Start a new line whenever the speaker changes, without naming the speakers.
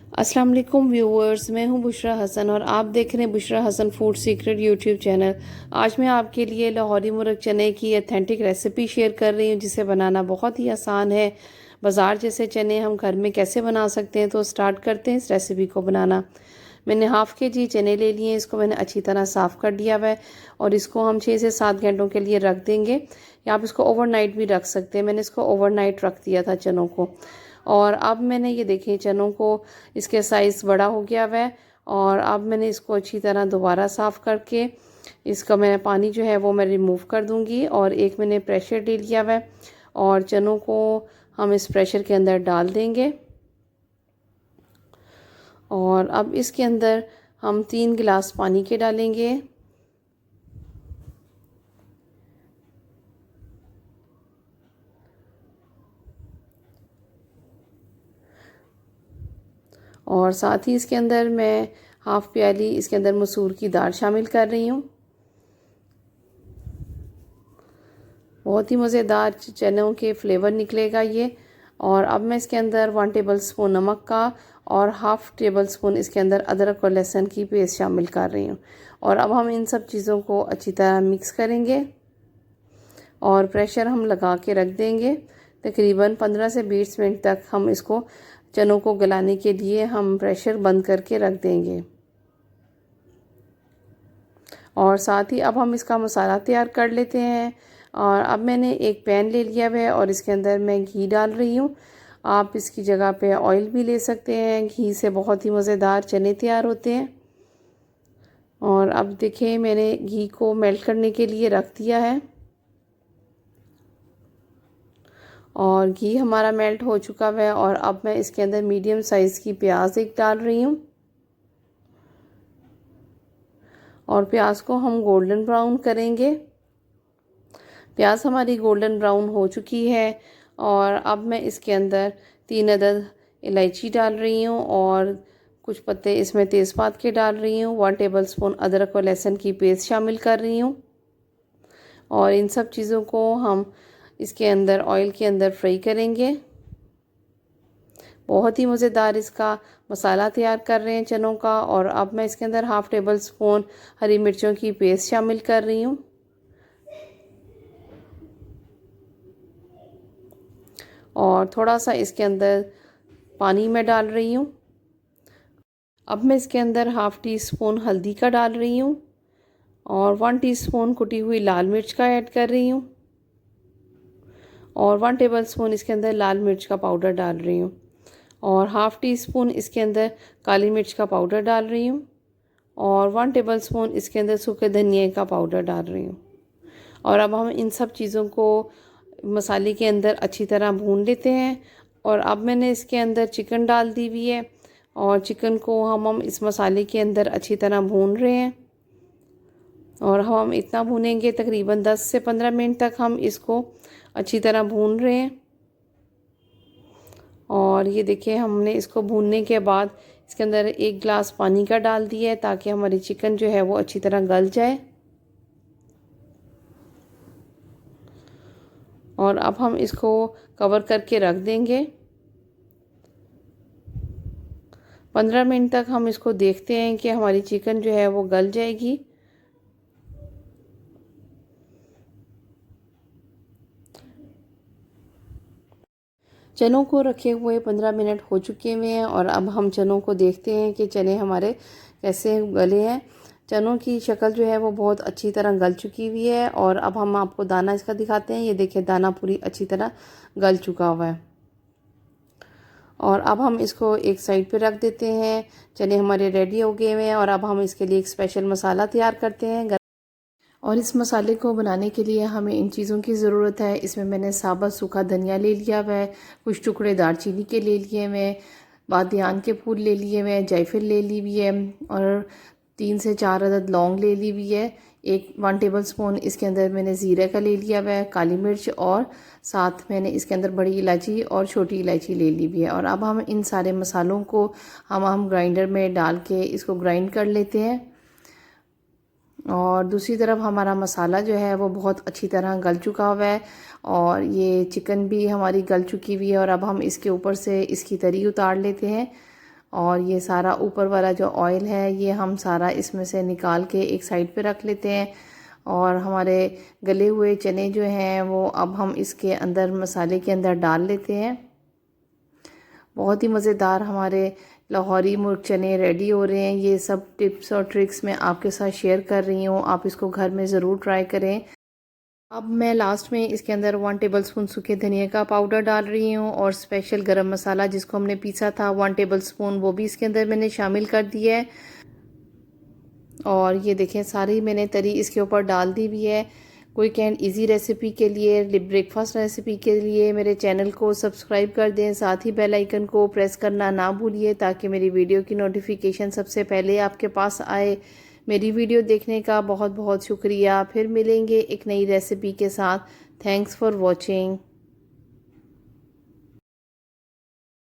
अस्सलाम वालेकुम व्यूअर्स, मैं हूं बुशरा हसन और आप देख रहे हैं Bushra Hasan food secret YouTube channel. आज मैं आपके लिए लाहौरी मुर्ग चने की अथेंटिक रेसिपी शेयर कर रही हूं, जिसे बनाना बहुत ही आसान है। बाज़ार जैसे चने हम घर में कैसे बना सकते हैं, तो स्टार्ट करते हैं इस रेसिपी को बनाना। मैंने हाफ़ के जी चने ले लिए हैं। इसको मैंने अच्छी तरह साफ़ कर दिया हुआ है और इसको हम 6 से 7 घंटों के लिए रख देंगे, या आप इसको ओवरनाइट भी रख सकते हैं। मैंने इसको ओवरनाइट रख दिया था चनों को। और अब मैंने ये देखें चनों को, इसके साइज़ बड़ा हो गया हुआ है। और अब मैंने इसको अच्छी तरह दोबारा साफ़ करके इसका मैं पानी जो है वो मैं रिमूव कर दूंगी। और एक मैंने प्रेशर ले लिया हुआ है और चनों को हम इस प्रेशर के अंदर डाल देंगे। और अब इसके अंदर हम 3 गिलास पानी के डालेंगे। और साथ ही इसके अंदर मैं हाफ़ प्याली इसके अंदर मसूर की दाल शामिल कर रही हूँ। बहुत ही मज़ेदार चनों के फ्लेवर निकलेगा ये। और अब मैं इसके अंदर 1 टेबल स्पून नमक का और हाफ़ टेबल स्पून इसके अंदर अदरक और लहसुन की पेस्ट शामिल कर रही हूँ। और अब हम इन सब चीज़ों को अच्छी तरह मिक्स करेंगे और प्रेशर हम लगा के रख देंगे। तकरीबन 15 से 20 मिनट तक हम इसको चनों को गलाने के लिए हम प्रेशर बंद करके रख देंगे। और साथ ही अब हम इसका मसाला तैयार कर लेते हैं। और अब मैंने एक पैन ले लिया है और इसके अंदर मैं घी डाल रही हूँ। आप इसकी जगह पे ऑयल भी ले सकते हैं। घी से बहुत ही मज़ेदार चने तैयार होते हैं। और अब देखें, मैंने घी को मेल्ट करने के लिए रख दिया है और घी हमारा मेल्ट हो चुका है। और अब मैं इसके अंदर मीडियम साइज़ की प्याज एक डाल रही हूँ और प्याज को हम गोल्डन ब्राउन करेंगे। प्याज हमारी गोल्डन ब्राउन हो चुकी है और अब मैं इसके अंदर 3 अदद इलायची डाल रही हूँ और कुछ पत्ते इसमें तेज़पात के डाल रही हूँ। 1 टेबल स्पून अदरक और लहसुन की पेस्ट शामिल कर रही हूँ। और इन सब चीज़ों को हम इसके अंदर ऑयल के अंदर फ्राई करेंगे। बहुत ही मज़ेदार इसका मसाला तैयार कर रहे हैं चनों का। और अब मैं इसके अंदर हाफ़ टेबल स्पून हरी मिर्चों की पेस्ट शामिल कर रही हूँ और थोड़ा सा इसके अंदर पानी में डाल रही हूँ। अब मैं इसके अंदर हाफ़ टी स्पून हल्दी का डाल रही हूँ और 1 टीस्पून कुटी हुई लाल मिर्च का ऐड कर रही हूँ और 1 टेबल स्पून इसके अंदर लाल मिर्च का पाउडर डाल रही हूँ और हाफ़ टी स्पून इसके अंदर काली मिर्च का पाउडर डाल रही हूँ और 1 टेबल स्पून इसके अंदर सूखे धनिया का पाउडर डाल रही हूँ। और अब हम इन सब चीज़ों को मसाले के अंदर अच्छी तरह भून लेते हैं। और अब मैंने इसके अंदर चिकन डाल दी हुई है और चिकन को हम इस मसाले के अंदर अच्छी तरह भून रहे हैं। और हम इतना भूनेंगे, तकरीबन 10 से 15 मिनट तक हम इसको अच्छी तरह भून रहे हैं। और ये देखिए, हमने इसको भूनने के बाद इसके अंदर 1 गिलास पानी का डाल दिया है ताकि हमारी चिकन जो है वो अच्छी तरह गल जाए। और अब हम इसको कवर करके रख देंगे। 15 मिनट तक हम इसको देखते हैं कि हमारी चिकन जो है वो गल जाएगी। चनों को रखे हुए 15 मिनट हो चुके हुए हैं और अब हम चनों को देखते हैं कि चने हमारे कैसे गले हैं। चनों की शक्ल जो है वो बहुत अच्छी तरह गल चुकी हुई है। और अब हम आपको दाना इसका दिखाते हैं। ये देखिए, दाना पूरी अच्छी तरह गल चुका हुआ है। और अब हम इसको एक साइड पे रख देते हैं। चने हमारे रेडी हो गए हुए हैं और अब हम इसके लिए एक स्पेशल मसाला तैयार करते हैं। और इस मसाले को बनाने के लिए हमें इन चीज़ों की ज़रूरत है। इसमें मैंने साबुत सूखा धनिया ले लिया हुआ है, कुछ टुकड़े दालचीनी के ले लिए हुए हैं, बादियान के फूल ले लिए हुए हैं, जायफल ले ली हुई है और 3 से 4 अदद लौंग ले ली हुई है। 1 टेबल स्पून इसके अंदर मैंने ज़ीरे का ले लिया हुआ है, काली मिर्च, और साथ मैंने इसके अंदर बड़ी इलायची और छोटी इलायची ले ली हुई है। और अब हम इन सारे मसालों को हम ग्राइंडर में डाल के इसको ग्राइंड कर लेते हैं। और दूसरी तरफ हमारा मसाला जो है वो बहुत अच्छी तरह गल चुका हुआ है और ये चिकन भी हमारी गल चुकी हुई है। और अब हम इसके ऊपर से इसकी तरी उतार लेते हैं और ये सारा ऊपर वाला जो ऑयल है ये हम सारा इसमें से निकाल के एक साइड पे रख लेते हैं। और हमारे गले हुए चने जो हैं वो अब हम इसके अंदर मसाले के अंदर डाल लेते हैं। बहुत ही मज़ेदार हमारे लाहौरी मुर्ग चने रेडी हो रहे हैं। ये सब टिप्स और ट्रिक्स मैं आपके साथ शेयर कर रही हूँ, आप इसको घर में ज़रूर ट्राई करें। अब मैं लास्ट में इसके अंदर 1 टेबलस्पून सूखे धनिया का पाउडर डाल रही हूँ और स्पेशल गरम मसाला जिसको हमने पीसा था 1 टेबलस्पून वो भी इसके अंदर मैंने शामिल कर दिया है। और ये देखें सारी मैंने तरी इसके ऊपर डाल दी भी है। क्विक एंड इजी रेसिपी के लिए, ब्रेकफास्ट रेसिपी के लिए मेरे चैनल को सब्सक्राइब कर दें, साथ ही बेल आइकन को प्रेस करना ना भूलिए ताकि मेरी वीडियो की नोटिफिकेशन सबसे पहले आपके पास आए। मेरी वीडियो देखने का बहुत बहुत शुक्रिया। फिर मिलेंगे एक नई रेसिपी के साथ। Thanks for watching.